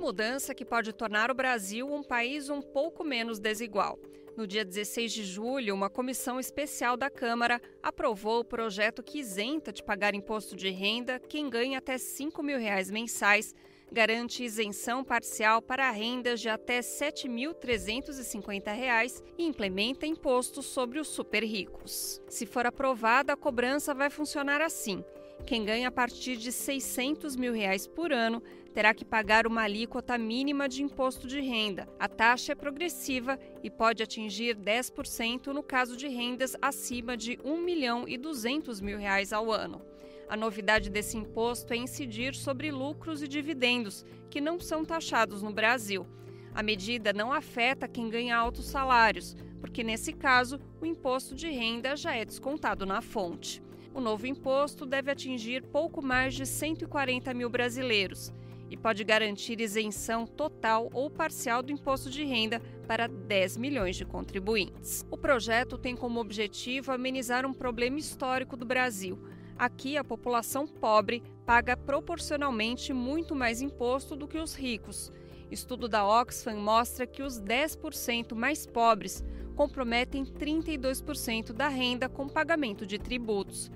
mudança que pode tornar o Brasil um país um pouco menos desigual. No dia 16 de julho, uma comissão especial da Câmara aprovou o projeto que isenta de pagar imposto de renda quem ganha até R$ 5.000 mensais, garante isenção parcial para rendas de até R$ 7.350 e implementa imposto sobre os super ricos. Se for aprovada, a cobrança vai funcionar assim. Quem ganha a partir de R$ 600 mil por ano terá que pagar uma alíquota mínima de imposto de renda. A taxa é progressiva e pode atingir 10% no caso de rendas acima de R$ 1.200.000 ao ano. A novidade desse imposto é incidir sobre lucros e dividendos, que não são taxados no Brasil. A medida não afeta quem ganha altos salários, porque nesse caso o imposto de renda já é descontado na fonte. O novo imposto deve atingir pouco mais de 140 mil brasileiros e pode garantir isenção total ou parcial do imposto de renda para 10 milhões de contribuintes. O projeto tem como objetivo amenizar um problema histórico do Brasil. Aqui, a população pobre paga proporcionalmente muito mais imposto do que os ricos. Estudo da Oxfam mostra que os 10% mais pobres comprometem 32% da renda com pagamento de tributos.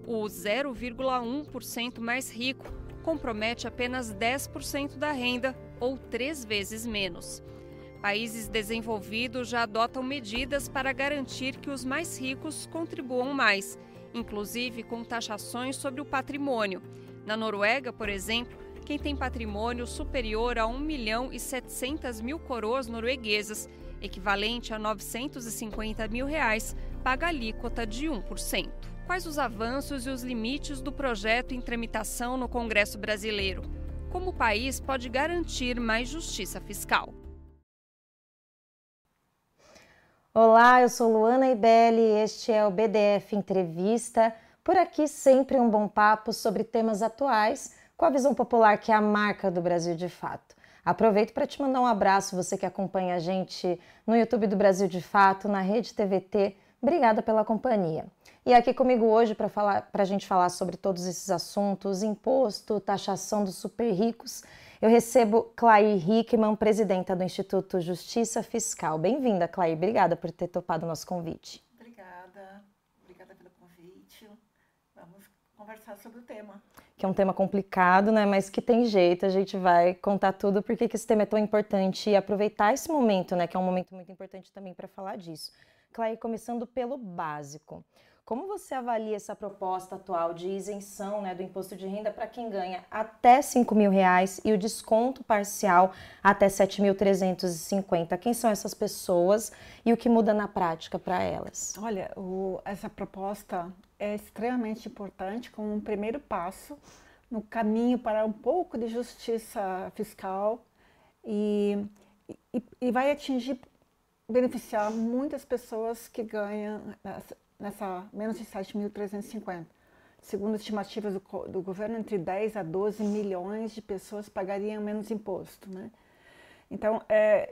O 0,1% mais rico compromete apenas 10% da renda, ou 3 vezes menos. Países desenvolvidos já adotam medidas para garantir que os mais ricos contribuam mais, inclusive com taxações sobre o patrimônio. Na Noruega, por exemplo, quem tem patrimônio superior a 1.700.000 coroas norueguesas, equivalente a R$ 950 mil, paga alíquota de 1%. Quais os avanços e os limites do projeto em tramitação no Congresso brasileiro? Como o país pode garantir mais justiça fiscal? Olá, eu sou Luana Ibelli e este é o BDF Entrevista. Por aqui sempre um bom papo sobre temas atuais com a visão popular que é a marca do Brasil de Fato. Aproveito para te mandar um abraço, você que acompanha a gente no YouTube do Brasil de Fato, na Rede TVT. Obrigada pela companhia. E aqui comigo hoje para a gente falar sobre todos esses assuntos, imposto, taxação dos super ricos, eu recebo Clair Hickman, presidenta do Instituto Justiça Fiscal. Bem-vinda, Clair. Obrigada por ter topado o nosso convite. Obrigada pelo convite. Vamos conversar sobre o tema. Que é um tema complicado, né? Mas que tem jeito, a gente vai contar tudo porque esse tema é tão importante e aproveitar esse momento, né? Que é um momento muito importante também para falar disso. Clair, começando pelo básico. Como você avalia essa proposta atual de isenção, né, do imposto de renda para quem ganha até R$ 5.000 e o desconto parcial até R$ 7.350? Quem são essas pessoas e o que muda na prática para elas? Olha, essa proposta é extremamente importante como um primeiro passo no caminho para um pouco de justiça fiscal e vai beneficiar muitas pessoas que ganham nessa menos de 7.350. Segundo estimativas do governo, entre 10 a 12 milhões de pessoas pagariam menos imposto, né? Então,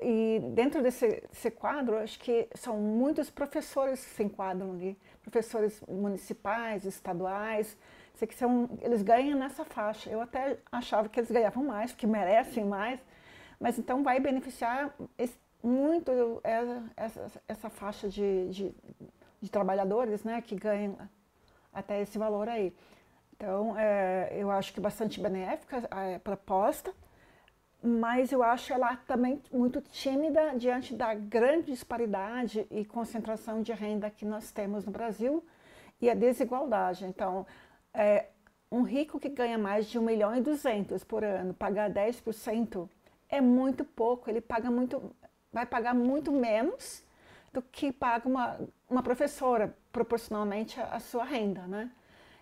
e dentro desse quadro, acho que são muitos professores que se enquadram ali, professores municipais, estaduais, sei que eles ganham nessa faixa. Eu até achava que eles ganhavam mais, porque merecem mais, mas então vai beneficiar muito essa faixa de trabalhadores, né, que ganham até esse valor aí. Então, eu acho que é bastante benéfica a proposta, mas eu acho ela também muito tímida diante da grande disparidade e concentração de renda que nós temos no Brasil e a desigualdade. Então, um rico que ganha mais de 1.200.000 por ano, pagar 10% é muito pouco, ele vai pagar muito menos do que paga uma professora, proporcionalmente à sua renda, né?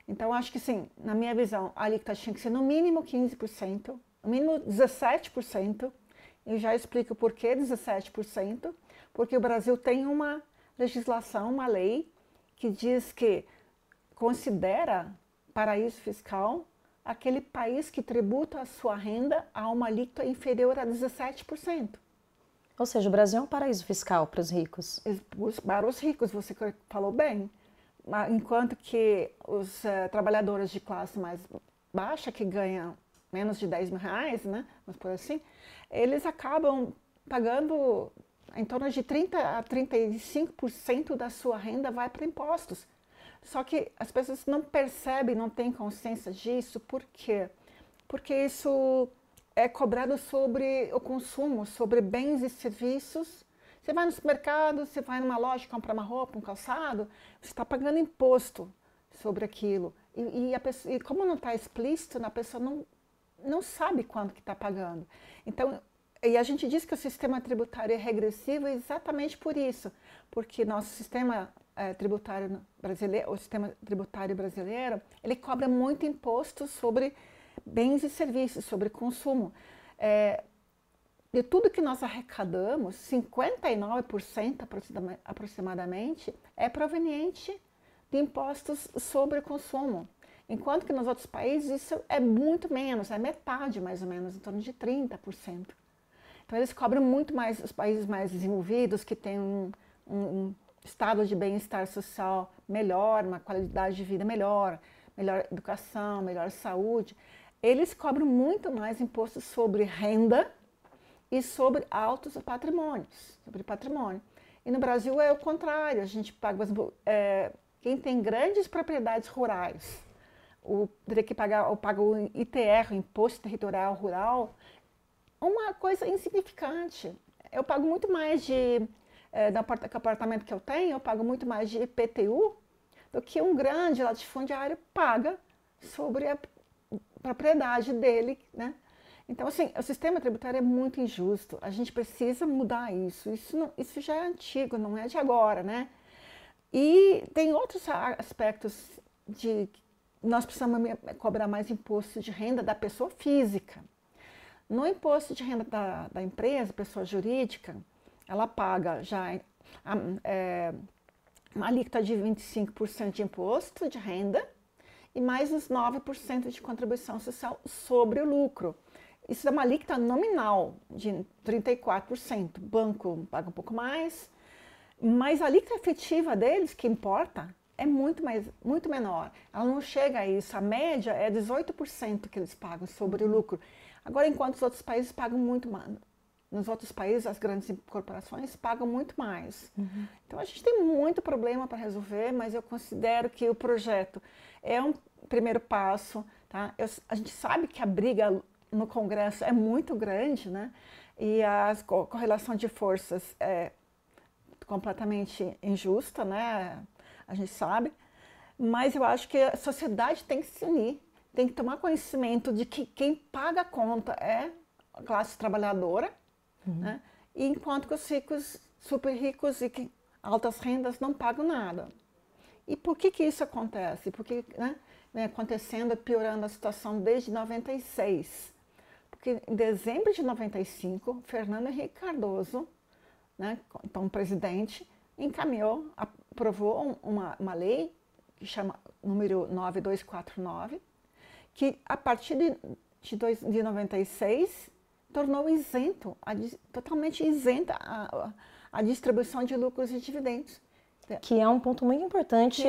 Então, acho que sim, na minha visão, a alíquota tinha que ser no mínimo 15%, no mínimo 17%, e já explico por que 17%, porque o Brasil tem uma legislação, uma lei, que diz que considera paraíso fiscal aquele país que tributa a sua renda a uma alíquota inferior a 17%. Ou seja, o Brasil é um paraíso fiscal para os ricos. Para os ricos, você falou bem. Enquanto que os trabalhadores de classe mais baixa, que ganham menos de 10 mil reais, né, vamos por assim, eles acabam pagando em torno de 30% a 35% da sua renda vai para impostos. Só que as pessoas não percebem, não têm consciência disso. Por quê? Porque isso é cobrado sobre o consumo, sobre bens e serviços. Você vai no supermercado, você vai numa loja comprar uma roupa, um calçado, você está pagando imposto sobre aquilo. E como não está explícito, a pessoa não sabe quanto que está pagando. Então, e a gente diz que o sistema tributário é regressivo exatamente por isso, porque nosso sistema tributário brasileiro, o sistema tributário brasileiro, ele cobra muito imposto sobre bens e serviços, sobre consumo. De tudo que nós arrecadamos, 59% aproximadamente é proveniente de impostos sobre o consumo. Enquanto que nos outros países isso é muito menos, é metade mais ou menos, em torno de 30%. Então eles cobram muito mais, os países mais desenvolvidos, que têm um estado de bem-estar social melhor, uma qualidade de vida melhor, melhor educação, melhor saúde. Eles cobram muito mais impostos sobre renda e sobre altos patrimônios, sobre patrimônio. E no Brasil é o contrário, a gente paga, quem tem grandes propriedades rurais, teria que pagar, paga o ITR, o Imposto Territorial Rural, uma coisa insignificante. Eu pago muito mais do apartamento que eu tenho, eu pago muito mais de IPTU do que um grande latifundiário paga sobre a propriedade dele, né? Então, assim, o sistema tributário é muito injusto. A gente precisa mudar isso. Isso já é antigo, não é de agora, né? E tem outros aspectos de nós precisamos cobrar mais imposto de renda da pessoa física. No imposto de renda da empresa, pessoa jurídica, ela paga já uma alíquota de 25% de imposto de renda e mais os 9% de contribuição social sobre o lucro. Isso é uma alíquota nominal de 34%. O banco paga um pouco mais, mas a alíquota efetiva deles, que importa, é muito menor. Ela não chega a isso. A média é 18% que eles pagam sobre o lucro. Agora, enquanto os outros países pagam muito mais. Nos outros países, as grandes corporações pagam muito mais. Então, a gente tem muito problema para resolver, mas eu considero que o projeto é um primeiro passo. Tá? A gente sabe que a briga no Congresso é muito grande, né? E a correlação de forças é completamente injusta, né? A gente sabe. Mas eu acho que a sociedade tem que se unir, tem que tomar conhecimento de que quem paga a conta é a classe trabalhadora, né? E enquanto que os ricos, super ricos e altas rendas não pagam nada. E por que isso acontece? Porque vem acontecendo, piorando a situação desde 96. Porque em dezembro de 95, Fernando Henrique Cardoso, né, então presidente, aprovou uma lei que chama número 9249, que a partir de 96 tornou isento, totalmente isenta a distribuição de lucros e dividendos. Que é um ponto muito importante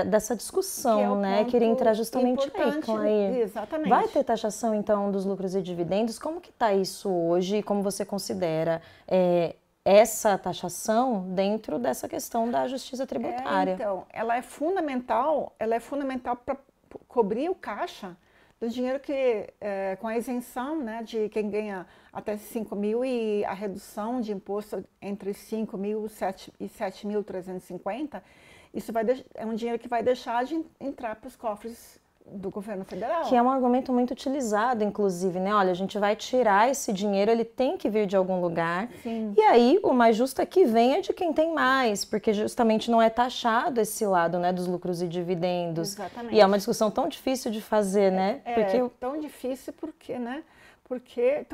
dessa discussão, né? Queria entrar justamente aí, Clair. Exatamente. Vai ter taxação, então, dos lucros e dividendos? Como que está isso hoje e como você considera essa taxação dentro dessa questão da justiça tributária? Então, ela é fundamental para cobrir o caixa do dinheiro que, com a isenção, né, de quem ganha até 5 mil e a redução de imposto entre 5 mil e 7.350, isso é um dinheiro que vai deixar de entrar para os cofres do governo federal. Que é um argumento muito utilizado, inclusive, né? Olha, a gente vai tirar esse dinheiro, ele tem que vir de algum lugar. Sim. E aí, o mais justo é que venha de quem tem mais, porque justamente não é taxado esse lado, né, dos lucros e dividendos. Exatamente. E é uma discussão tão difícil de fazer, né? Tão difícil porque, né? Porque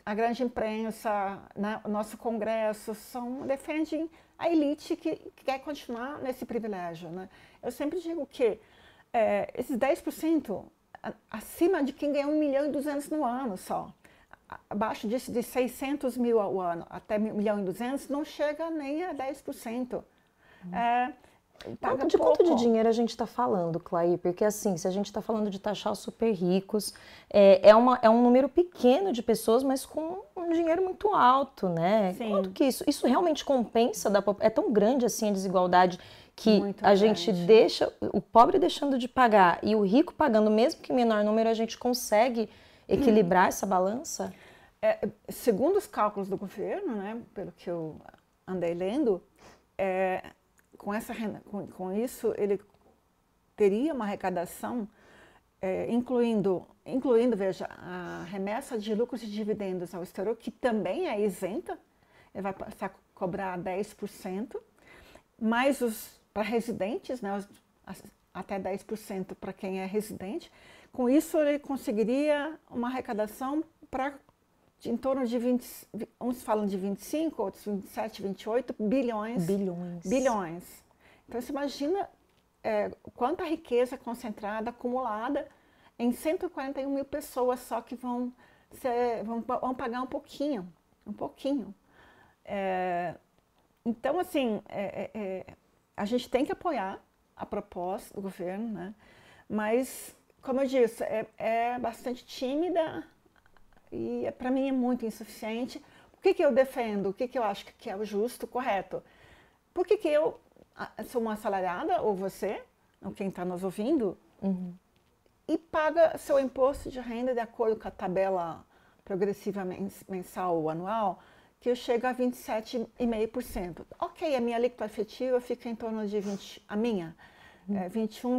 a grande imprensa, né, o nosso Congresso, defendem a elite que quer continuar nesse privilégio, né? Eu sempre digo que esses 10% acima de quem ganha 1.200.000 no ano só, abaixo disso de 600 mil ao ano, até 1.200.000, não chega nem a 10%. paga De pouco. quanto de dinheiro a gente está falando, Clair? Porque assim, se a gente está falando de taxar os super ricos, é um número pequeno de pessoas, mas com um dinheiro muito alto, né? Sim. Quanto que isso realmente compensa? É tão grande assim a desigualdade que Muito a gente grande. deixa, o pobre deixando de pagar e o rico pagando, mesmo que em menor número, a gente consegue equilibrar essa balança? Segundo os cálculos do governo, né, pelo que eu andei lendo, com essa renda, com isso ele teria uma arrecadação, incluindo, veja, a remessa de lucros e dividendos ao exterior, que também é isenta, ele vai passar a cobrar 10%, mais para residentes, né, até 10% para quem é residente. Com isso ele conseguiria uma arrecadação em torno de 20, uns falam de 25, outros 27, 28 bilhões. Bilhões. Então você imagina quanta riqueza concentrada, acumulada em 141 mil pessoas só que vão pagar um pouquinho. Então, assim, a gente tem que apoiar a proposta do governo, né? Mas, como eu disse, é bastante tímida e para mim é muito insuficiente. O que eu defendo? O que eu acho que é o justo, correto? Por que eu sou uma assalariada, ou você, ou quem está nos ouvindo, e paga seu imposto de renda de acordo com a tabela progressiva mensal ou anual, que chega a 27,5%. Ok, a minha alíquota efetiva fica em torno de 21,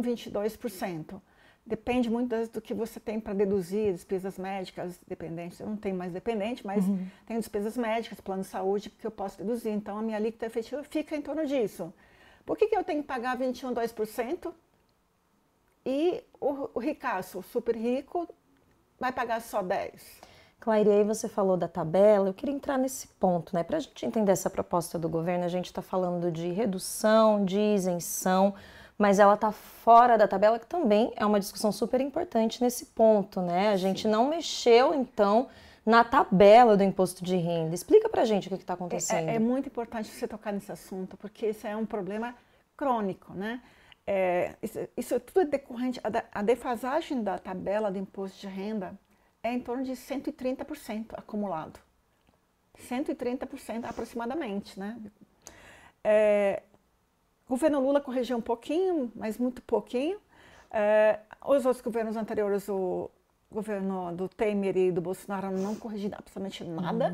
22%. Depende muito do que você tem para deduzir, despesas médicas, dependentes. Eu não tenho mais dependente, mas tenho despesas médicas, plano de saúde, que eu posso deduzir. Então, a minha alíquota efetiva fica em torno disso. Por que eu tenho que pagar 21, 2%? E o ricaço, o super rico, vai pagar só 10%. Clair, aí você falou da tabela, eu queria entrar nesse ponto, né? Para a gente entender essa proposta do governo, a gente está falando de redução, de isenção, mas ela está fora da tabela, que também é uma discussão super importante nesse ponto, né? A gente não mexeu, então, na tabela do imposto de renda. Explica pra gente o que está acontecendo. É muito importante você tocar nesse assunto, porque esse é um problema crônico, né? Isso tudo é decorrente, a defasagem da tabela do imposto de renda é em torno de 130% acumulado. 130% aproximadamente, né? O governo Lula corrigiu um pouquinho, mas muito pouquinho. Os outros governos anteriores, o governo do Temer e do Bolsonaro, não corrigiram absolutamente nada.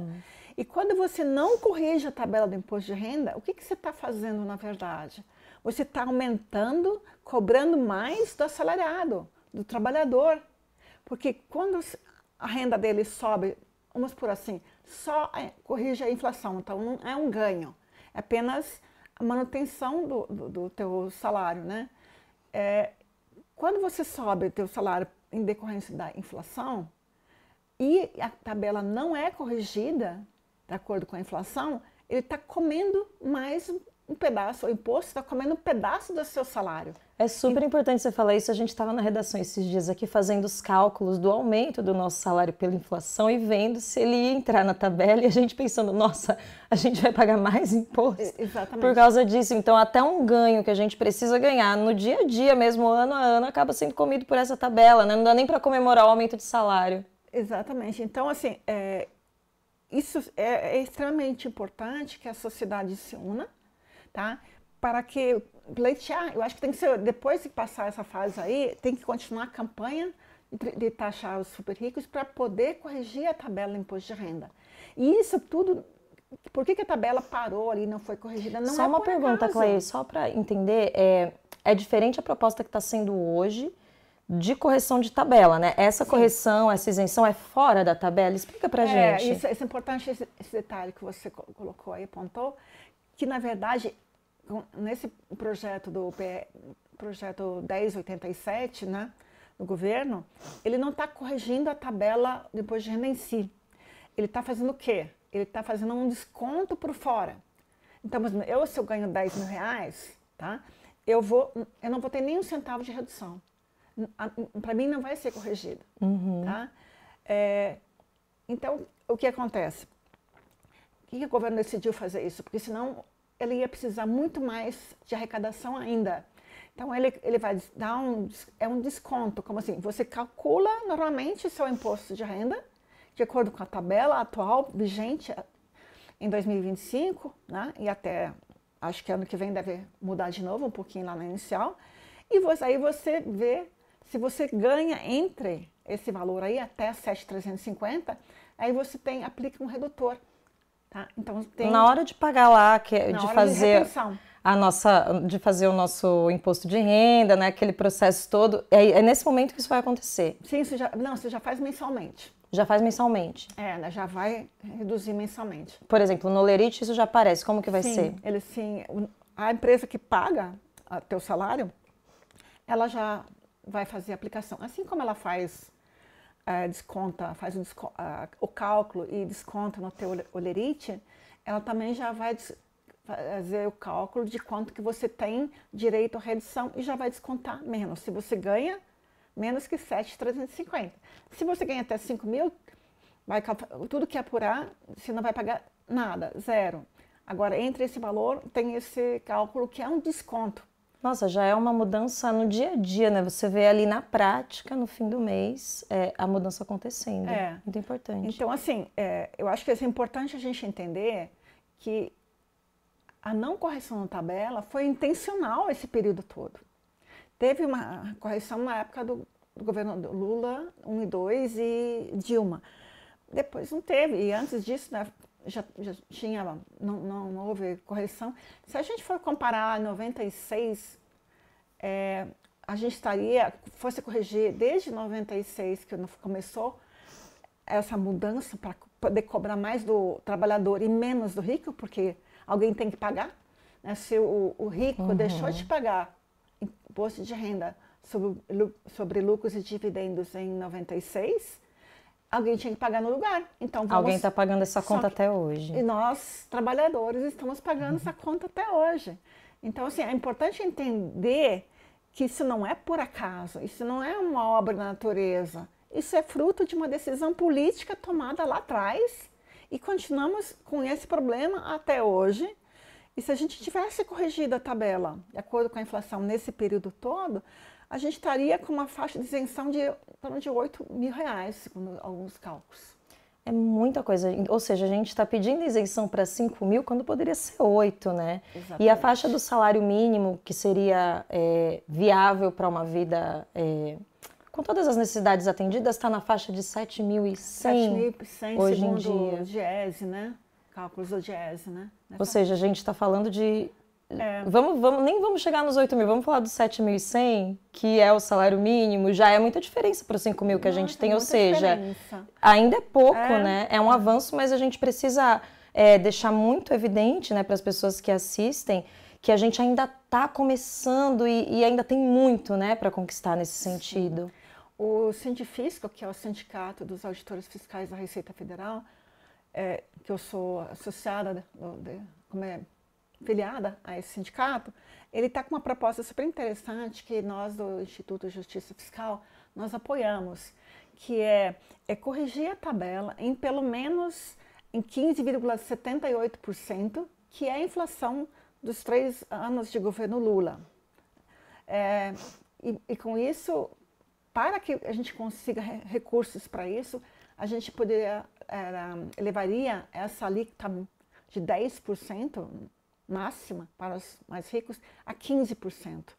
E quando você não corrige a tabela do imposto de renda, o que você está fazendo, na verdade? Você está aumentando, cobrando mais do assalariado, do trabalhador. Porque quando a renda dele sobe, vamos por assim, só corrige a inflação, então não é um ganho, é apenas a manutenção do teu salário, né? Quando você sobe o teu salário em decorrência da inflação e a tabela não é corrigida de acordo com a inflação, ele está comendo mais um pedaço, o imposto está comendo um pedaço do seu salário. É super importante você falar isso. A gente estava na redação esses dias aqui fazendo os cálculos do aumento do nosso salário pela inflação e vendo se ele ia entrar na tabela e a gente pensando, nossa, a gente vai pagar mais imposto por causa disso. Então, até um ganho que a gente precisa ganhar no dia a dia mesmo, ano a ano, acaba sendo comido por essa tabela, né? Não dá nem para comemorar o aumento de salário. Exatamente. Então, assim, isso é extremamente importante que a sociedade se una, tá? Para que pleitear, eu acho que tem que ser, depois de passar essa fase aí, tem que continuar a campanha de taxar os super ricos para poder corrigir a tabela do imposto de renda. E isso tudo, por que a tabela parou ali e não foi corrigida? Não só é uma por pergunta, acaso. Clair, só para entender, é diferente a proposta que está sendo hoje de correção de tabela, né? Essa correção, essa isenção é fora da tabela? Explica pra gente. Isso é importante, esse detalhe que você colocou aí, apontou, que na verdade, nesse projeto projeto 1087, né, do governo, ele não está corrigindo a tabela do imposto de renda em si. Ele está fazendo o quê? Ele está fazendo um desconto por fora. Então, se eu ganho 10 mil reais, tá, eu não vou ter nem um centavo de redução. Para mim não vai ser corrigido. Tá? Então, o que acontece? Por que o governo decidiu fazer isso? Porque senão ele ia precisar muito mais de arrecadação ainda. Então, ele vai dar um desconto, como assim, você calcula normalmente o seu imposto de renda, de acordo com a tabela atual, vigente em 2025, né? E até, acho que ano que vem deve mudar de novo, um pouquinho lá na inicial, e aí você vê se você ganha entre esse valor aí, até 7.350, aí você aplica um redutor. Tá? Então, na hora de pagar lá, de fazer o nosso imposto de renda, né, aquele processo todo, é nesse momento que isso vai acontecer? Sim, você já faz mensalmente. Já faz mensalmente? Né, já vai reduzir mensalmente. Por exemplo, no Olerite isso já aparece, como que vai ser? A empresa que paga o teu salário, ela já vai fazer a aplicação. Assim como ela faz o cálculo e desconta no teu Olerite, ela também já vai fazer o cálculo de quanto que você tem direito à redução e já vai descontar menos. Se você ganha menos que 7.350. Se você ganha até 5 mil, tudo que apurar, você não vai pagar nada, zero. Agora, entre esse valor, tem esse cálculo que é um desconto. Nossa, já é uma mudança no dia a dia, né? Você vê ali na prática, no fim do mês, a mudança acontecendo. Muito importante. Então, assim, eu acho que é importante a gente entender que a não correção na tabela foi intencional esse período todo. Teve uma correção na época do governo do Lula, 1 e 2, e Dilma. Depois não teve, e antes disso, né, já tinha, não houve correção. Se a gente for comparar 96, a gente fosse corrigir desde 96, que começou essa mudança para poder cobrar mais do trabalhador e menos do rico, porque alguém tem que pagar, né? Se o rico deixou de pagar imposto de renda sobre lucros e dividendos em 96, alguém tinha que pagar no lugar. Então, alguém está pagando essa conta até hoje. E nós, trabalhadores, estamos pagando essa conta até hoje. Então, assim, é importante entender que isso não é por acaso, isso não é uma obra da natureza. Isso é fruto de uma decisão política tomada lá atrás e continuamos com esse problema até hoje. E se a gente tivesse corrigido a tabela de acordo com a inflação nesse período todo, a gente estaria com uma faixa de isenção de torno de 8 mil reais, segundo alguns cálculos. É muita coisa, ou seja, a gente está pedindo isenção para 5 mil quando poderia ser 8, né? Exatamente. E a faixa do salário mínimo, que seria viável para uma vida com todas as necessidades atendidas, está na faixa de 7.100 hoje em dia. Segundo o Diese, né? Cálculos do Diese, né? Ou seja, a gente está falando de... nem vamos chegar nos 8 mil, vamos falar dos 7.100, que é o salário mínimo, já é muita diferença para os 5 mil que a gente tem, ou seja, ainda é pouco, né? É um avanço, mas a gente precisa deixar muito evidente, né, para as pessoas que assistem, que a gente ainda está começando e ainda tem muito, né, para conquistar nesse sentido. Sim. O Sindifisco, que é o Sindicato dos Auditores Fiscais da Receita Federal, que eu sou associada, filiada a esse sindicato, ele está com uma proposta super interessante que nós do Instituto de Justiça Fiscal, nós apoiamos, que é corrigir a tabela em pelo menos em 15,78%, que é a inflação dos 3 anos de governo Lula. E com isso, para que a gente consiga recursos para isso, a gente elevaria essa alíquota de 10% máxima para os mais ricos a 15%.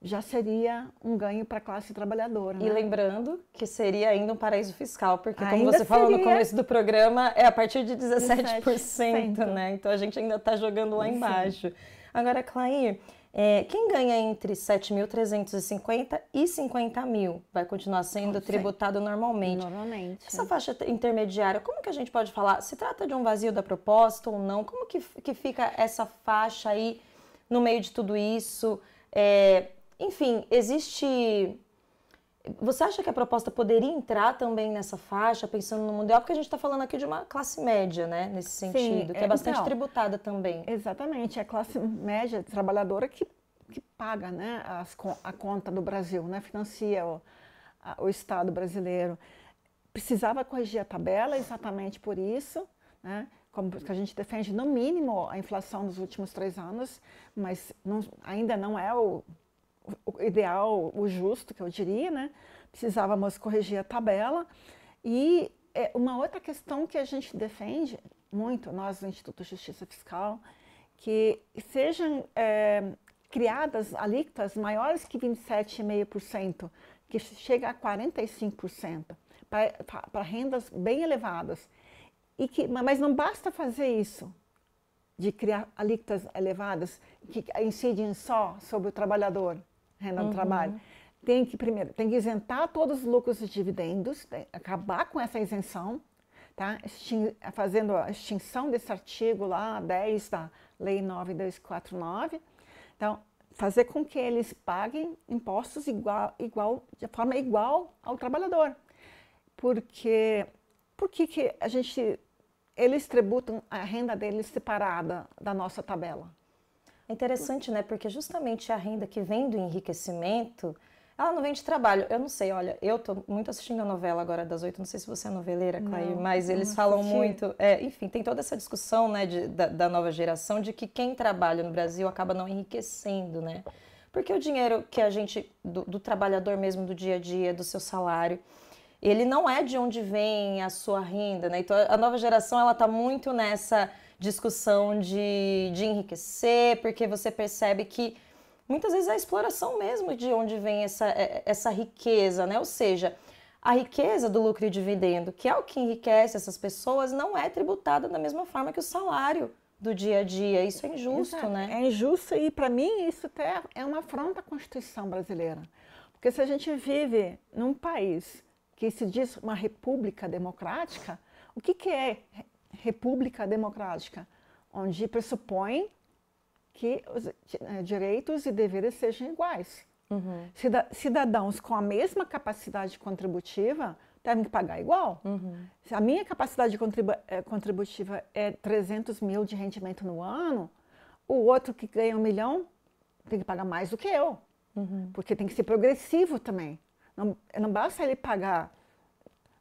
Já seria um ganho para a classe trabalhadora. E né? Lembrando que seria ainda um paraíso fiscal, porque como você falou no começo do programa, é a partir de 17%, né? Então a gente ainda está jogando lá embaixo. Agora, Clair, quem ganha entre 7.350 e 50 mil vai continuar sendo tributado normalmente. Normalmente. Essa faixa intermediária, como que a gente pode falar? Se trata de um vazio da proposta ou não? Como que fica essa faixa aí no meio de tudo isso? Enfim, existe... Você acha que a proposta poderia entrar também nessa faixa, pensando no mundial? Porque a gente está falando aqui de uma classe média, né? Nesse sentido, que é bastante tributada também. Exatamente, é a classe média trabalhadora que paga, né, a conta do Brasil, né? Financia o Estado brasileiro. Precisava corrigir a tabela exatamente por isso, né? como que a gente defende no mínimo a inflação dos últimos 3 anos, mas ainda não é o ideal, o justo, que eu diria, né? Precisávamos corrigir a tabela. E uma outra questão que a gente defende muito, nós do Instituto de Justiça Fiscal, que sejam criadas alíquotas maiores que 27,5%, que chega a 45%, para rendas bem elevadas. Mas não basta fazer isso, de criar alíquotas elevadas que incidem só sobre o trabalhador, renda do trabalho. Primeiro, tem que isentar todos os lucros e dividendos, acabar com essa isenção, tá? Fazendo a extinção desse artigo lá, 10 da Lei 9249. Então, fazer com que eles paguem impostos de forma igual ao trabalhador. Por que eles tributam a renda deles separada da nossa tabela? É interessante, né? Porque justamente a renda que vem do enriquecimento, ela não vem de trabalho. Eu não sei, olha, eu tô muito assistindo a novela agora das 8, não sei se você é noveleira, Clair, mas eles falam muito, enfim, tem toda essa discussão, né, da nova geração, de que quem trabalha no Brasil acaba não enriquecendo, né? Porque o dinheiro que a gente, do trabalhador mesmo, do dia a dia, do seu salário, ele não é de onde vem a sua renda, né? Então a nova geração, ela tá muito nessa discussão de enriquecer, porque você percebe que muitas vezes é a exploração mesmo de onde vem essa riqueza, né? Ou seja, a riqueza do lucro e dividendo, que é o que enriquece essas pessoas, não é tributada da mesma forma que o salário do dia a dia. Isso é injusto, Exato. né? É injusto e, para mim, isso até é uma afronta à Constituição brasileira. Porque se a gente vive num país que se diz uma república democrática, o que é república democrática? Onde pressupõe que os direitos e deveres sejam iguais. Cidadãos com a mesma capacidade contributiva devem pagar igual. Se a minha capacidade contributiva é 300 mil de rendimento no ano, o outro que ganha 1 milhão tem que pagar mais do que eu. Porque tem que ser progressivo também. Não basta ele pagar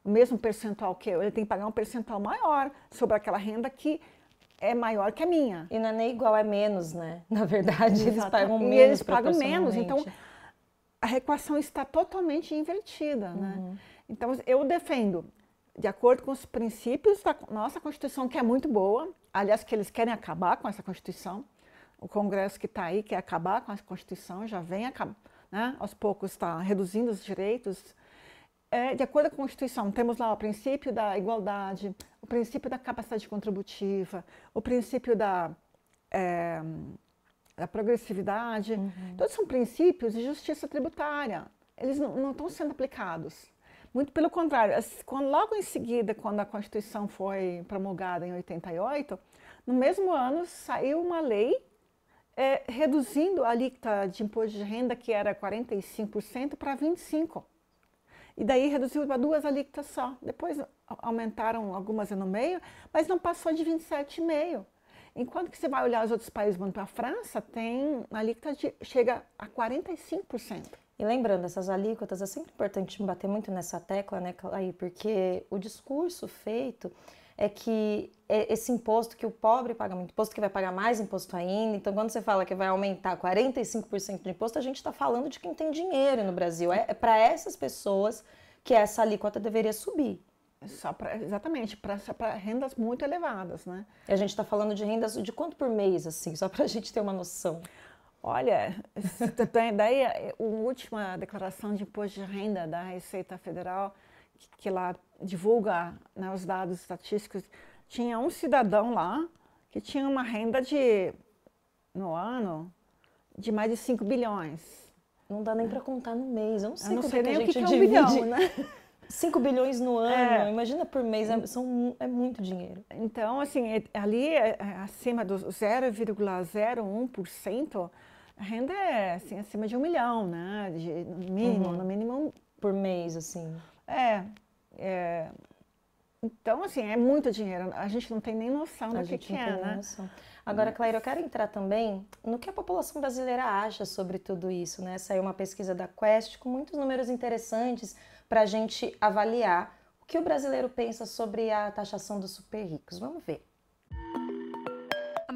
o mesmo percentual que eu, ele tem que pagar um percentual maior sobre aquela renda que é maior que a minha. E não é nem igual, é menos, né? Na verdade, eles pagam menos. E eles pagam menos, então a equação está totalmente invertida, né? Então eu defendo, de acordo com os princípios da nossa Constituição, que é muito boa, aliás, que eles querem acabar com essa Constituição, o Congresso que está aí quer acabar com a Constituição, já vem, né, aos poucos está reduzindo os direitos. De acordo com a Constituição, temos lá o princípio da igualdade, o princípio da capacidade contributiva, o princípio da progressividade. Todos são princípios de justiça tributária. Eles não estão sendo aplicados. Muito pelo contrário, logo em seguida, quando a Constituição foi promulgada em 88, no mesmo ano saiu uma lei reduzindo a alíquota de imposto de renda, que era 45%, para 25%. E daí reduziu para 2 alíquotas só. Depois aumentaram algumas no meio, mas não passou de 27,5%. Enquanto que você vai olhar os outros países, vão para a França, tem a alíquota chega a 45%. E lembrando, essas alíquotas, é sempre importante bater muito nessa tecla, né, Clair? Porque o discurso feito é que esse imposto que o pobre paga muito imposto, que vai pagar mais imposto ainda. Então, quando você fala que vai aumentar 45% de imposto, a gente está falando de quem tem dinheiro no Brasil. É para essas pessoas que essa alíquota deveria subir. Exatamente, para rendas muito elevadas, né? E a gente está falando de rendas de quanto por mês, assim, só para a gente ter uma noção. Olha, daí a última declaração de imposto de renda da Receita Federal, que lá divulga, né, os dados estatísticos, tinha um cidadão lá que tinha uma renda no ano, de mais de 5 bilhões. Não dá nem para contar no mês, eu não sei quanto nem que a gente o que é um divide. bilhão, né? 5 bilhões no ano, imagina por mês, é muito dinheiro. Então, assim, ali acima dos 0,01%, a renda é assim, acima de 1 milhão, né? No mínimo. Por mês, assim. Então, assim, é muito dinheiro. A gente não tem nem noção do que é, né? Noção. Agora, Clair, eu quero entrar também no que a população brasileira acha sobre tudo isso, né? Saiu uma pesquisa da Quest com muitos números interessantes para a gente avaliar o que o brasileiro pensa sobre a taxação dos super ricos. Vamos ver.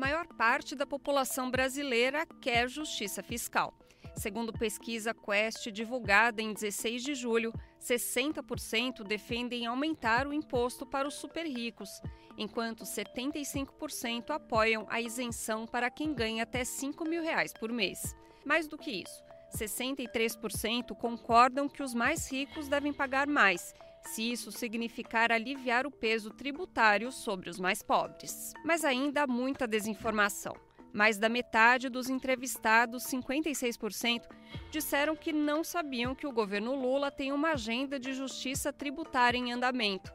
maior parte da população brasileira quer justiça fiscal. Segundo pesquisa Quest divulgada em 16 de julho, 60% defendem aumentar o imposto para os super ricos, enquanto 75% apoiam a isenção para quem ganha até R$ 5.000 por mês. Mais do que isso, 63% concordam que os mais ricos devem pagar mais, se isso significar aliviar o peso tributário sobre os mais pobres. Mas ainda há muita desinformação. Mais da metade dos entrevistados, 56%, disseram que não sabiam que o governo Lula tem uma agenda de justiça tributária em andamento.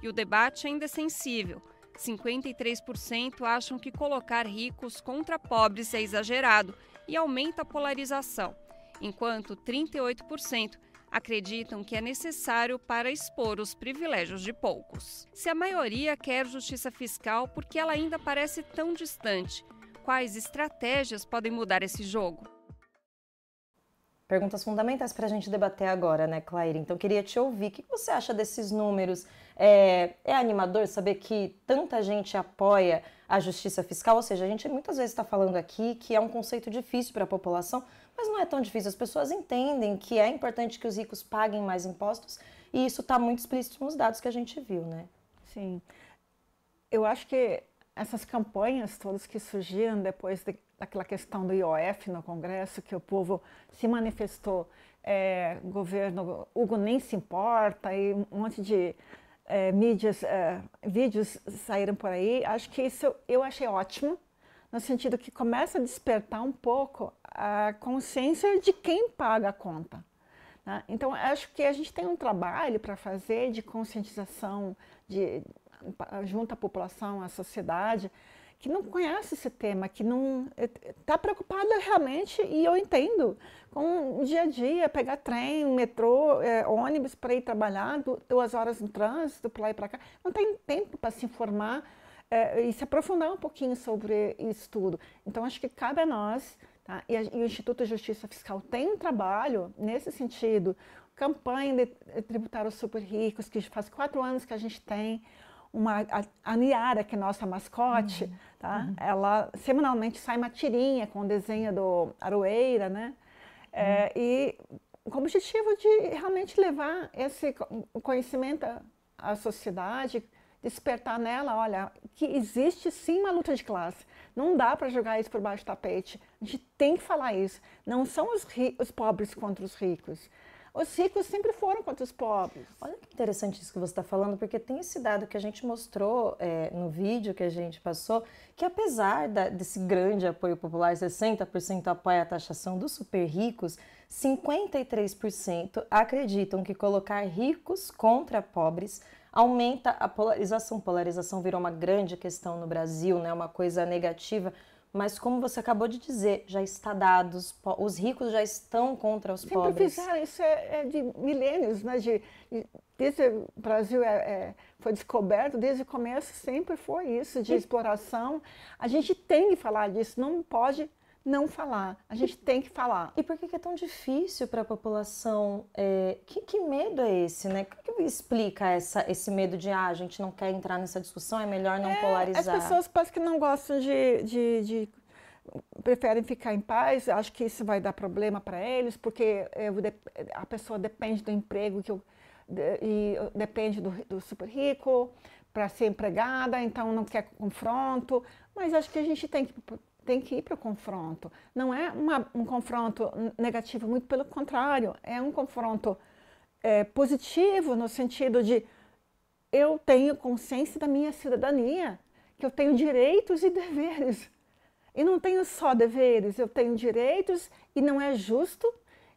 E o debate ainda é sensível. 53% acham que colocar ricos contra pobres é exagerado e aumenta a polarização, enquanto 38% acreditam que é necessário para expor os privilégios de poucos. Se a maioria quer justiça fiscal, por que ela ainda parece tão distante? Quais estratégias podem mudar esse jogo? Perguntas fundamentais para a gente debater agora, né, Claire? Então, queria te ouvir. O que você acha desses números? É animador saber que tanta gente apoia a justiça fiscal? Ou seja, a gente muitas vezes está falando aqui que é um conceito difícil para a população, mas não é tão difícil. As pessoas entendem que é importante que os ricos paguem mais impostos e isso está muito explícito nos dados que a gente viu, né? Sim. Eu acho que essas campanhas todas que surgiram depois daquela questão do IOF no Congresso, que o povo se manifestou, governo Hugo nem se importa, e um monte de vídeos saíram por aí. Acho que isso eu achei ótimo, no sentido que começa a despertar um pouco a consciência de quem paga a conta, né? Então, acho que a gente tem um trabalho para fazer de conscientização junto à população, à sociedade, que não conhece esse tema, que não está preocupada realmente, e eu entendo, com o dia a dia, pegar trem, metrô, ônibus para ir trabalhar, 2 horas no trânsito, para lá e para cá, não tem tempo para se informar e se aprofundar um pouquinho sobre isso tudo. Então, acho que cabe a nós, tá? E o Instituto de Justiça Fiscal tem um trabalho nesse sentido, campanha de tributar os super ricos, que faz 4 anos que a gente tem, a Niara, que é nossa mascote, tá? Ela semanalmente sai uma tirinha com o desenho do Aroeira, né? E com o objetivo de realmente levar esse conhecimento à sociedade, despertar nela, olha, que existe sim uma luta de classe. Não dá para jogar isso por baixo do tapete. A gente tem que falar isso. Não são os pobres contra os ricos. Os ricos sempre foram contra os pobres. Olha que interessante isso que você está falando, porque tem esse dado que a gente mostrou no vídeo que a gente passou, que apesar desse grande apoio popular, 60% apoia a taxação dos super ricos, 53% acreditam que colocar ricos contra pobres aumenta a polarização. Polarização virou uma grande questão no Brasil, né? Uma coisa negativa. Mas como você acabou de dizer, já está dado, os ricos já estão contra os pobres. Sempre fizeram, isso é de milênios, né? Desde o Brasil foi descoberto, desde o começo sempre foi isso, de exploração. A gente tem que falar disso, não pode não falar, a gente tem que falar. E por que é tão difícil para a população? Que medo é esse, né? O que explica esse medo de a gente não quer entrar nessa discussão, é melhor não polarizar? As pessoas parece que não gostam preferem ficar em paz, acho que isso vai dar problema para eles, porque a pessoa depende do emprego e depende do super rico para ser empregada, então não quer confronto, mas acho que a gente tem que ir para o confronto. Não é um confronto negativo, muito pelo contrário, é um confronto positivo no sentido de eu tenho consciência da minha cidadania, que eu tenho direitos e deveres. E não tenho só deveres, eu tenho direitos e não é justo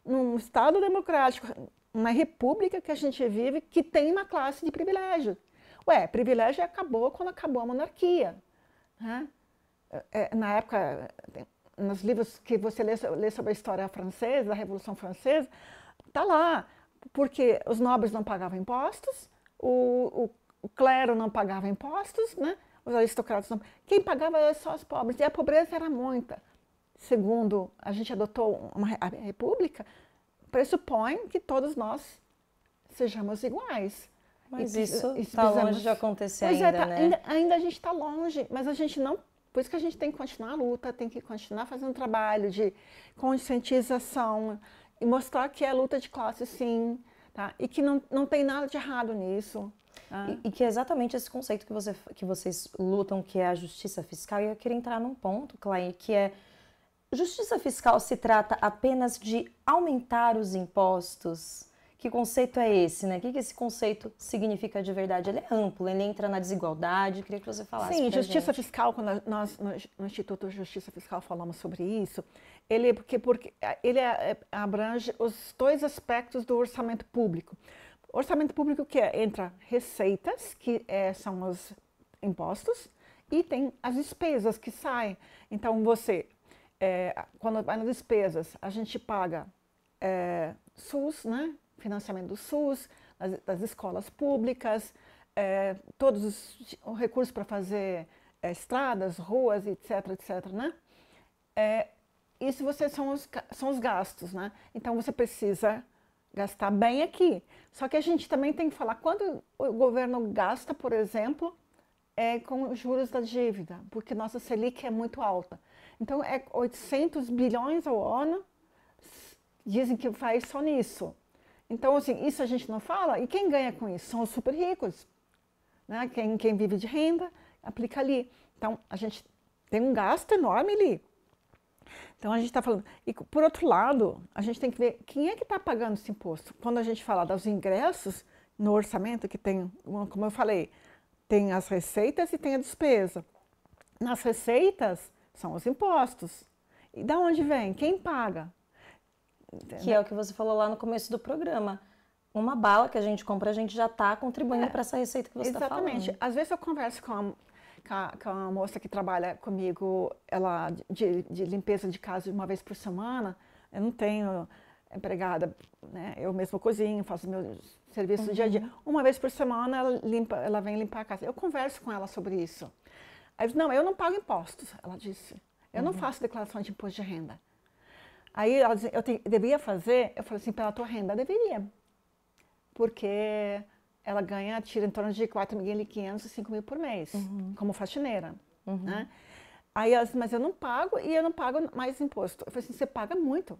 num Estado democrático, uma república que a gente vive, que tem uma classe de privilégio. Privilégio acabou quando acabou a monarquia, né? Na época, nos livros que você lê sobre a história francesa, da Revolução Francesa, está lá, porque os nobres não pagavam impostos, o clero não pagava impostos, né? Os aristocratas não. Quem pagava era só os pobres, e a pobreza era muita. Segundo, a gente adotou a república, pressupõe que todos nós sejamos iguais. Mas isso está longe de acontecer ainda, né? Ainda a gente está longe, mas a gente não Por isso que a gente tem que continuar a luta, tem que continuar fazendo trabalho de conscientização e mostrar que é luta de classe, sim, tá? E que não tem nada de errado nisso. Tá? E que é exatamente esse conceito que vocês lutam, que é a justiça fiscal. E eu queria entrar num ponto, Clay, que é: justiça fiscal se trata apenas de aumentar os impostos? Que conceito é esse, né? O que esse conceito significa de verdade? Ele é amplo, ele entra na desigualdade. Queria que você falasse. Sim, justiça gente. fiscal, quando nós no Instituto Justiça Fiscal falamos sobre isso, ele porque ele abrange os dois aspectos do orçamento público. O orçamento público que entra receitas, que são os impostos, e tem as despesas que saem. Então você, quando vai nas despesas, a gente paga SUS, né? Financiamento do SUS, das escolas públicas, todos os recursos para fazer estradas, ruas, etc, né? Isso são os gastos, né? Então você precisa gastar bem aqui. Só que a gente também tem que falar quando o governo gasta, por exemplo, com os juros da dívida, porque nossa Selic é muito alta. Então 800 bilhões ao ano, dizem que faz só nisso. Então, assim, isso a gente não fala, e quem ganha com isso? São os super ricos, né? Quem vive de renda, aplica ali. Então, a gente tem um gasto enorme ali. Então, a gente está falando. E, por outro lado, a gente tem que ver quem é que está pagando esse imposto. Quando a gente fala dos ingressos no orçamento, que tem, como eu falei, tem as receitas e tem a despesa. Nas receitas, são os impostos. E da onde vem? Quem paga? Que é o que você falou lá no começo do programa. Uma bala que a gente compra, a gente já está contribuindo para essa receita que você está falando. Exatamente. Às vezes eu converso com a moça que trabalha comigo, ela de limpeza de casa uma vez por semana. Eu não tenho empregada, né? Eu mesma cozinho, faço meu serviço do dia a dia. Uma vez por semana ela vem limpar a casa. Eu converso com ela sobre isso. Aí eu disse, não, eu não pago impostos, ela disse. Eu não faço declaração de imposto de renda. Aí ela disse, deveria fazer? Eu falei assim, pela tua renda, deveria. Porque ela tira em torno de 4.500 e 5.000 por mês, como faxineira. Né? Aí ela disse, mas eu não pago e eu não pago mais imposto. Eu falei assim, você paga muito.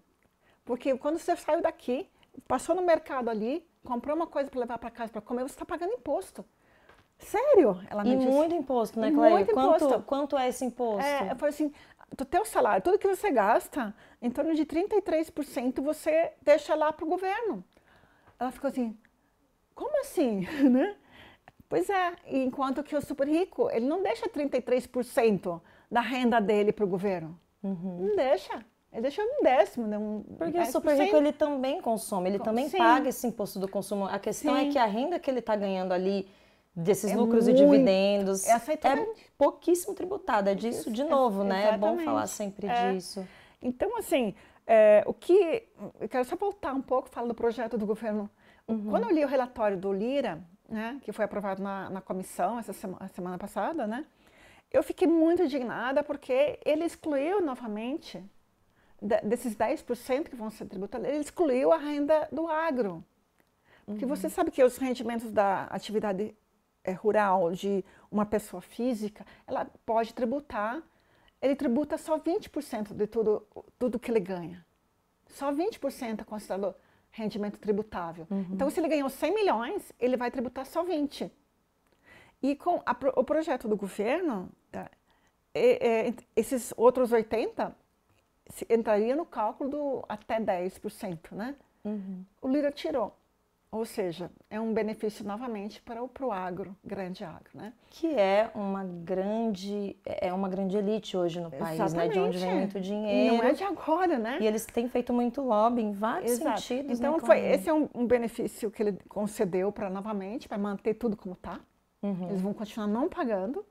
Porque quando você saiu daqui, passou no mercado ali, comprou uma coisa para levar para casa para comer, você está pagando imposto. Sério? Ela me disse. Muito imposto, né, Cleia? Muito imposto. Quanto é esse imposto? Eu falei assim, do teu salário, tudo que você gasta, em torno de 33% você deixa lá para o governo. Ela ficou assim, como assim? Né? Pois é, enquanto que o super rico, ele não deixa 33% da renda dele para o governo. Não deixa. Ele deixa um décimo, né? Porque o super rico, ele também consome, ele também paga esse imposto do consumo. A questão é que a renda que ele está ganhando ali, desses lucros e dividendos, é pouquíssimo tributada. É disso, de novo, né? É bom falar sempre disso. Então, assim, eu quero só voltar um pouco, falar do projeto do governo. Quando eu li o relatório do Lira, né, que foi aprovado na comissão essa semana passada, né, eu fiquei muito indignada porque ele excluiu novamente, desses 10% que vão ser tributados, ele excluiu a renda do agro. Porque você sabe que os rendimentos da atividade rural de uma pessoa física, ela pode tributar, ele tributa só 20% de tudo que ele ganha. Só 20% é considerado rendimento tributável. Então, se ele ganhou 100 milhões, ele vai tributar só 20. E com o projeto do governo, esses outros 80 entraria no cálculo do até 10%, né? O Lira tirou. Ou seja, é um benefício novamente para o agro, grande agro, né? Que é uma grande elite hoje no país, né? De onde vem muito dinheiro. Não é de agora, né? E eles têm feito muito lobby em vários sentidos. Então, esse é um benefício que ele concedeu novamente, para manter tudo como está. Eles vão continuar não pagando.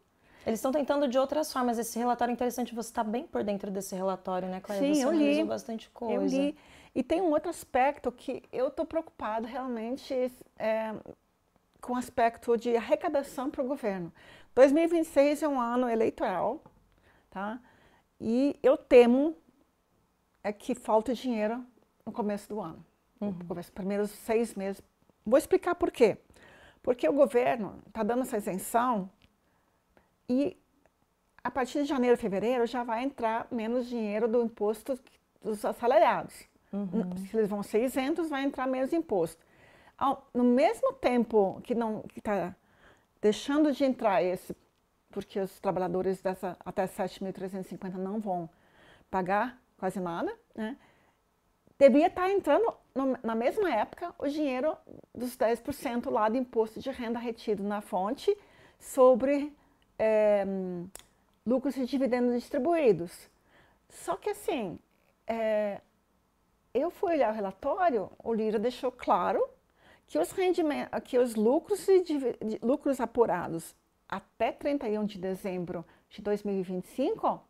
Eles estão tentando de outras formas. Esse relatório é interessante, você está bem por dentro desse relatório, né, Cleia? Sim, você analisou bastante coisa. Eu li. E tem um outro aspecto que eu estou preocupada realmente com o aspecto de arrecadação para o governo. 2026 é um ano eleitoral, tá? E eu temo que falte dinheiro no começo do ano, nos primeiros 6 meses. Vou explicar por quê. Porque o governo está dando essa isenção e a partir de janeiro, fevereiro, já vai entrar menos dinheiro do imposto dos assalariados. Se eles vão ser isentos, vai entrar menos imposto. No mesmo tempo que está deixando de entrar esse, porque os trabalhadores até 7.350 não vão pagar quase nada, né? Devia estar entrando, na mesma época, o dinheiro dos 10% lá do imposto de renda retido na fonte sobre lucros e dividendos distribuídos. Só que assim, eu fui olhar o relatório, o Lira deixou claro que os lucros apurados até 31 de dezembro de 2025,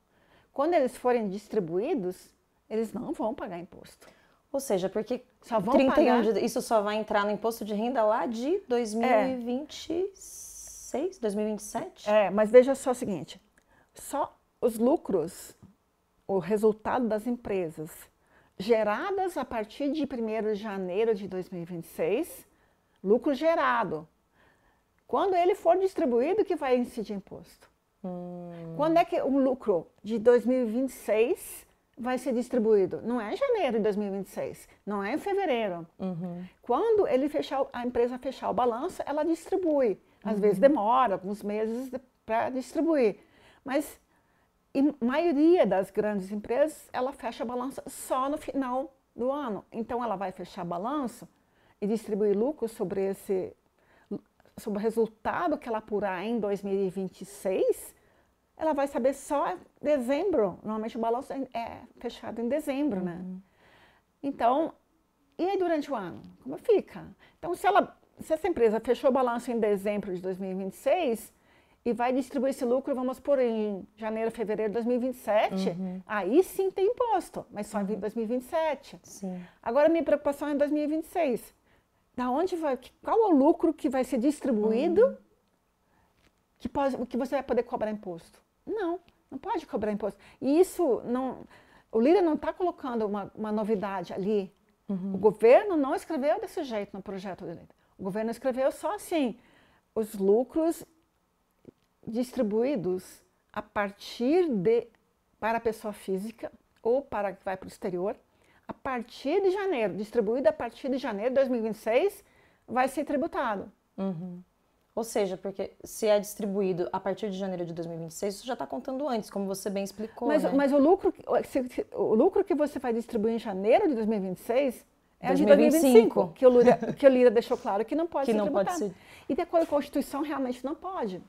quando eles forem distribuídos, eles não vão pagar imposto. Ou seja, porque só vão pagar... isso só vai entrar no imposto de renda lá de 2026, 2027? Mas veja só o seguinte, só os lucros, o resultado das empresas geradas a partir de 1º de janeiro de 2026, lucro gerado. Quando ele for distribuído, que vai incidir imposto. Quando é que o lucro de 2026 vai ser distribuído? Não é em janeiro de 2026, não é em fevereiro. Quando a empresa fechar o balanço, ela distribui. Às vezes demora alguns meses para distribuir. Mas a maioria das grandes empresas, ela fecha a balança só no final do ano. Então, ela vai fechar balanço e distribuir lucro sobre o resultado que ela apurar em 2026, ela vai saber só em dezembro. Normalmente o balanço é fechado em dezembro, né? Então, e aí durante o ano? Como fica? Então, se essa empresa fechou o balanço em dezembro de 2026 e vai distribuir esse lucro, vamos por em janeiro, fevereiro de 2027, aí sim tem imposto, mas só em 2027. Sim. Agora, minha preocupação é em 2026. Da onde vai, qual é o lucro que vai ser distribuído que você vai poder cobrar imposto? Não pode cobrar imposto. E isso, o Lira não está colocando uma novidade ali. O governo não escreveu desse jeito no projeto de lei. O governo escreveu só assim, os lucros distribuídos a partir para a pessoa física ou para que vai para o exterior, a partir de janeiro, distribuído a partir de janeiro de 2026, vai ser tributado. Ou seja, porque se é distribuído a partir de janeiro de 2026, isso já está contando antes, como você bem explicou, né? Mas o lucro que você vai distribuir em janeiro de 2026 é 2025. de 2025, que o Lira deixou claro que não pode ser tributado. Pode ser. E de acordo com a Constituição, realmente não pode,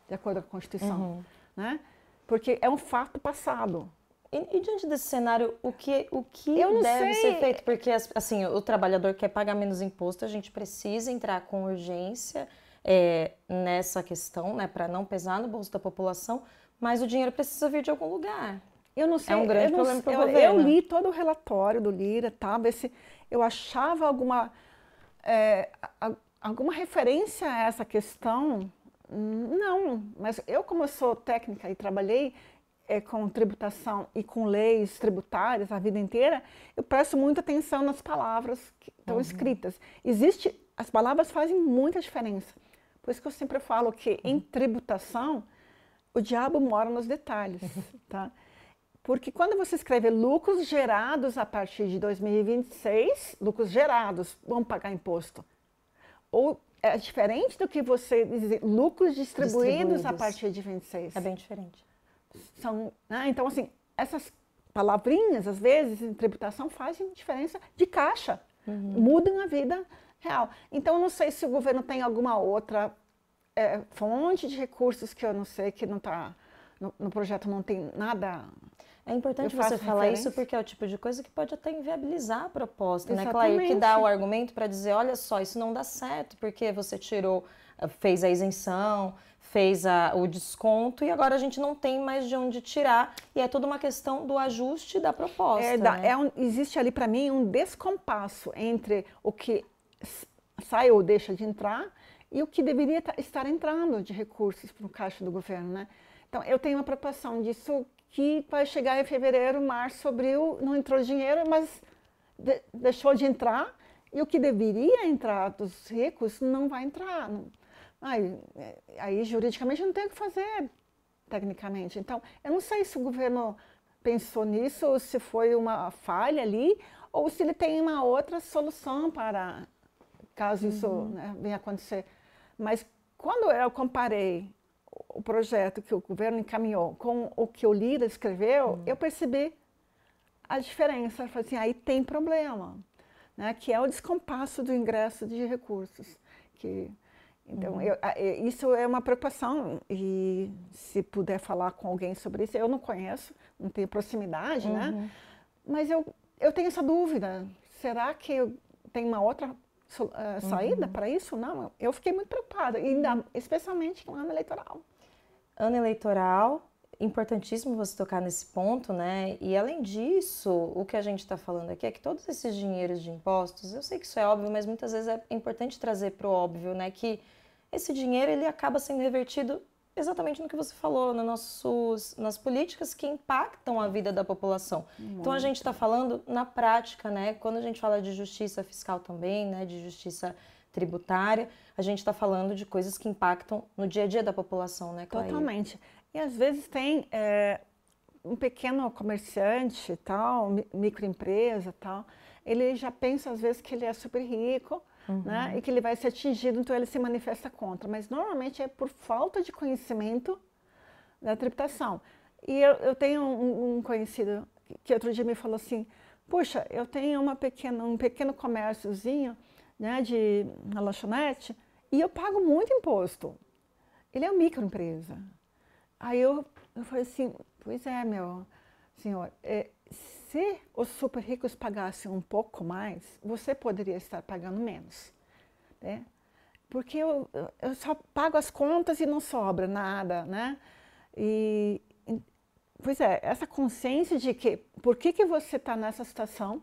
de acordo com a Constituição, né? Porque é um fato passado. E diante desse cenário, o que Eu deve ser feito? Porque assim, o trabalhador quer pagar menos imposto, a gente precisa entrar com urgência nessa questão, né, para não pesar no bolso da população, mas o dinheiro precisa vir de algum lugar. Eu não sei, é um grande problema para o governo. Eu li todo o relatório do Lira, tá? Ver se eu achava alguma referência a essa questão. Não, mas eu, como eu sou técnica e trabalhei com tributação e com leis tributárias a vida inteira, eu presto muita atenção nas palavras que estão escritas. As palavras fazem muita diferença. Por isso que eu sempre falo que em tributação, o diabo mora nos detalhes, tá? Porque quando você escreve lucros gerados a partir de 2026, lucros gerados vão pagar imposto. Ou é diferente do que você dizer lucros distribuídos a partir de 26. É bem diferente. Então, assim, essas palavrinhas, às vezes, em tributação, fazem diferença de caixa. Mudam a vida real. Então, eu não sei se o governo tem alguma outra fonte de recursos que eu não sei, que não está... No projeto não tem nada... É importante você falar isso porque é o tipo de coisa que pode até inviabilizar a proposta, né, Exatamente. Clair? Que dá o argumento para dizer, olha só, isso não dá certo, porque você fez a isenção, fez o desconto e agora a gente não tem mais de onde tirar. E é toda uma questão do ajuste da proposta. Existe ali, para mim, um descompasso entre o que sai ou deixa de entrar e o que deveria estar entrando de recursos para o caixa do governo, né? Então, eu tenho uma preocupação disso que vai chegar em fevereiro, março, abril, não entrou dinheiro, mas deixou de entrar e o que deveria entrar dos ricos não vai entrar. Aí juridicamente não tem o que fazer. tecnicamente. Então, eu não sei se o governo pensou nisso, ou se foi uma falha ali, ou se ele tem uma outra solução para caso isso, né, venha acontecer. Mas quando eu comparei o projeto que o governo encaminhou com o que o Lira escreveu, eu percebi a diferença. Eu falei assim, aí tem problema, né, que é o descompasso do ingresso de recursos. Então, isso é uma preocupação, e se puder falar com alguém sobre isso, eu não conheço, não tenho proximidade, né? Mas eu tenho essa dúvida, será que tem uma outra saída para isso? Não, eu fiquei muito preocupada, especialmente com o ano eleitoral. Ano eleitoral, importantíssimo você tocar nesse ponto, né? E além disso, o que a gente está falando aqui é que todos esses dinheiros de impostos, eu sei que isso é óbvio, mas muitas vezes é importante trazer para o óbvio, né? Que esse dinheiro ele acaba sendo revertido exatamente no que você falou, nas políticas que impactam a vida da população. Muito. Então a gente está falando na prática, né? Quando a gente fala de justiça fiscal também, né? De justiça tributária, a gente está falando de coisas que impactam no dia a dia da população, né, Clair? Totalmente. E às vezes tem um pequeno comerciante, tal, microempresa, tal, ele já pensa às vezes que ele é super rico, né, e que ele vai ser atingido, então ele se manifesta contra. Mas normalmente é por falta de conhecimento da tributação. E eu tenho um conhecido que outro dia me falou assim, puxa, eu tenho um pequeno comérciozinho, né, de uma lanchonete, e eu pago muito imposto. Ele é uma microempresa. Aí eu falei assim, pois é, meu senhor, se os super ricos pagassem um pouco mais, você poderia estar pagando menos, né? Porque eu só pago as contas e não sobra nada, né? Pois é, essa consciência de que, por que você está nessa situação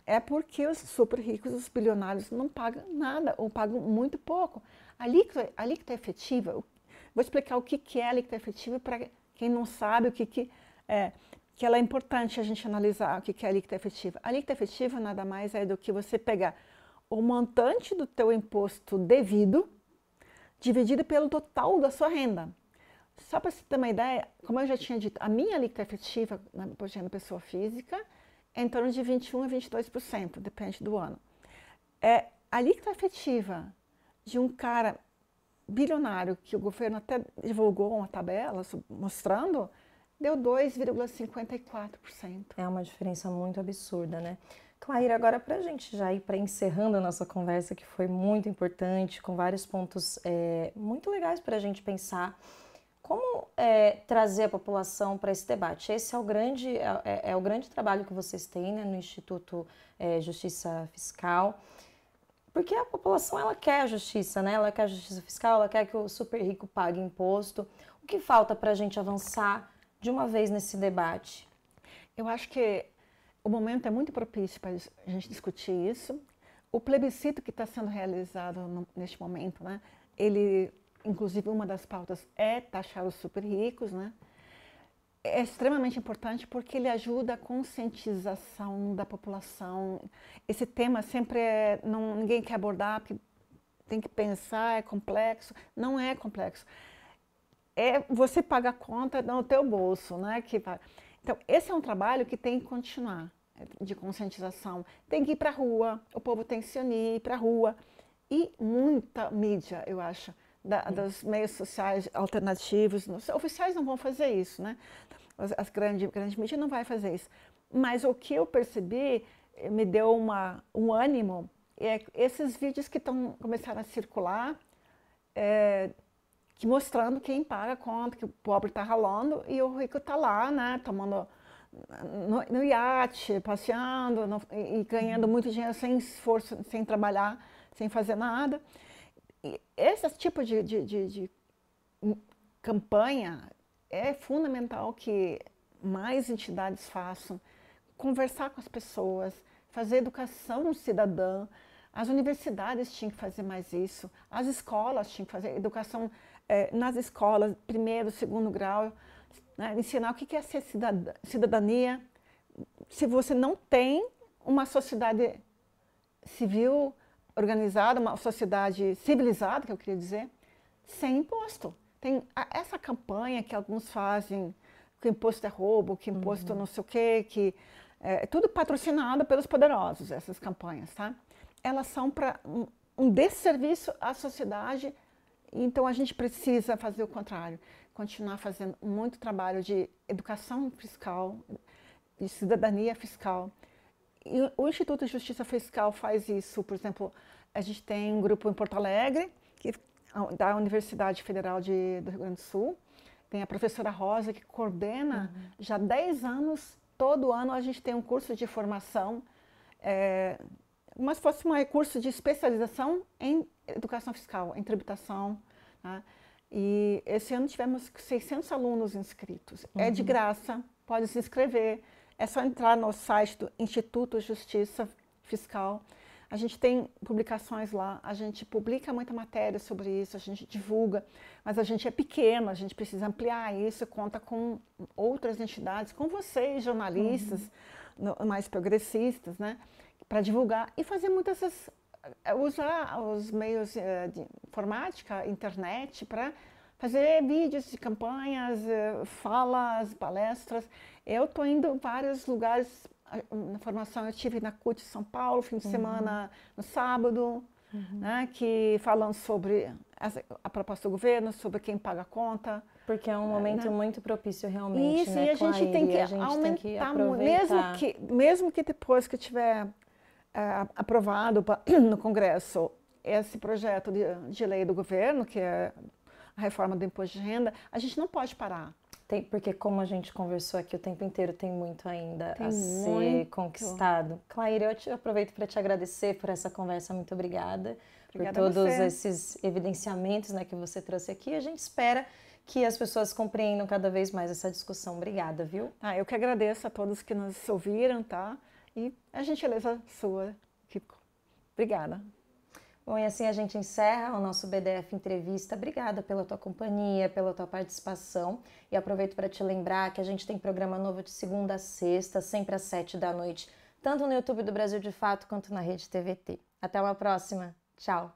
é porque os super ricos, os bilionários, não pagam nada, ou pagam muito pouco. A alíquota efetiva, vou explicar o que é a alíquota efetiva para quem não sabe o que é, que ela é importante a gente analisar o que é a alíquota efetiva. A alíquota efetiva nada mais é do que você pegar o montante do teu imposto devido, dividido pelo total da sua renda. Só para você ter uma ideia, como eu já tinha dito, a minha alíquota efetiva, na pessoa física, é em torno de 21% a 22%, depende do ano. A alíquota efetiva de um cara bilionário, que o governo até divulgou uma tabela mostrando, deu 2,54%. É uma diferença muito absurda, né? Clair, agora para a gente já ir para encerrando a nossa conversa, que foi muito importante, com vários pontos muito legais para a gente pensar, como trazer a população para esse debate? Esse é o grande trabalho que vocês têm, né, no Instituto Justiça Fiscal, porque a população ela quer a justiça, né? Ela quer a justiça fiscal, ela quer que o super rico pague imposto. O que falta para a gente avançar de uma vez nesse debate? Eu acho que o momento é muito propício para a gente discutir isso. O plebiscito que está sendo realizado neste momento, né? Ele, inclusive, uma das pautas é taxar os super ricos, né? É extremamente importante porque ele ajuda a conscientização da população. Esse tema sempre ninguém quer abordar, porque tem que pensar, é complexo. Não é complexo. É você paga a conta no teu bolso, né? Então, esse é um trabalho que tem que continuar, de conscientização. Tem que ir para a rua, o povo tem que se unir, ir para a rua. E muita mídia, eu acho, dos meios sociais alternativos. Os oficiais não vão fazer isso, né? As grandes mídias não vão fazer isso. Mas o que eu percebi, me deu um ânimo, é esses vídeos que começaram a circular, que mostrando quem paga a conta, que o pobre está ralando e o rico está lá, né, tomando no iate, passeando e ganhando muito dinheiro sem esforço, sem trabalhar, sem fazer nada. E esse tipo de campanha é fundamental que mais entidades façam, conversar com as pessoas, fazer educação cidadã. As universidades tinham que fazer mais isso, as escolas tinham que fazer educação nas escolas, primeiro, segundo grau, né, ensinar o que é ser cidadania. Se você não tem uma sociedade civil organizada, uma sociedade civilizada, que eu queria dizer, sem imposto. Tem essa campanha que alguns fazem, que o imposto é roubo, que o imposto não sei o quê, que é tudo patrocinado pelos poderosos, essas campanhas, tá? Elas são para um desserviço à sociedade, então a gente precisa fazer o contrário, continuar fazendo muito trabalho de educação fiscal, de cidadania fiscal. E o Instituto de Justiça Fiscal faz isso, por exemplo, a gente tem um grupo em Porto Alegre, da Universidade Federal do Rio Grande do Sul, tem a professora Rosa que coordena já há 10 anos, todo ano a gente tem um curso de formação, mas fosse um curso de especialização em educação fiscal, em tributação, tá? E esse ano tivemos 600 alunos inscritos, é de graça, pode se inscrever, é só entrar no site do Instituto Justiça Fiscal. A gente tem publicações lá, a gente publica muita matéria sobre isso, a gente divulga, mas a gente é pequeno, a gente precisa ampliar isso, conta com outras entidades, com vocês, jornalistas, mais progressistas, né, para divulgar e fazer muitas usar os meios de informática, internet, para fazer vídeos de campanhas, falas, palestras. Eu estou indo em vários lugares. Na formação eu estive na CUT São Paulo, fim de semana no sábado, né, que falando sobre a proposta do governo, sobre quem paga a conta. Porque é um momento muito propício realmente, isso, né, e a gente tem que aumentar, mesmo que depois que tiver aprovado no Congresso esse projeto de lei do governo, que é a reforma do imposto de renda, a gente não pode parar. Porque como a gente conversou aqui o tempo inteiro, tem muito ainda a ser conquistado. Claire, eu aproveito para te agradecer por essa conversa, muito obrigada por todos esses evidenciamentos, né, que você trouxe aqui. A gente espera que as pessoas compreendam cada vez mais essa discussão. Obrigada, viu? Eu que agradeço a todos que nos ouviram, tá? E a gentileza sua. Obrigada. Bom, e assim a gente encerra o nosso BDF Entrevista. Obrigada pela tua companhia, pela tua participação. E aproveito para te lembrar que a gente tem programa novo de segunda a sexta, sempre às 7 da noite, tanto no YouTube do Brasil de Fato quanto na Rede TVT. Até uma próxima. Tchau.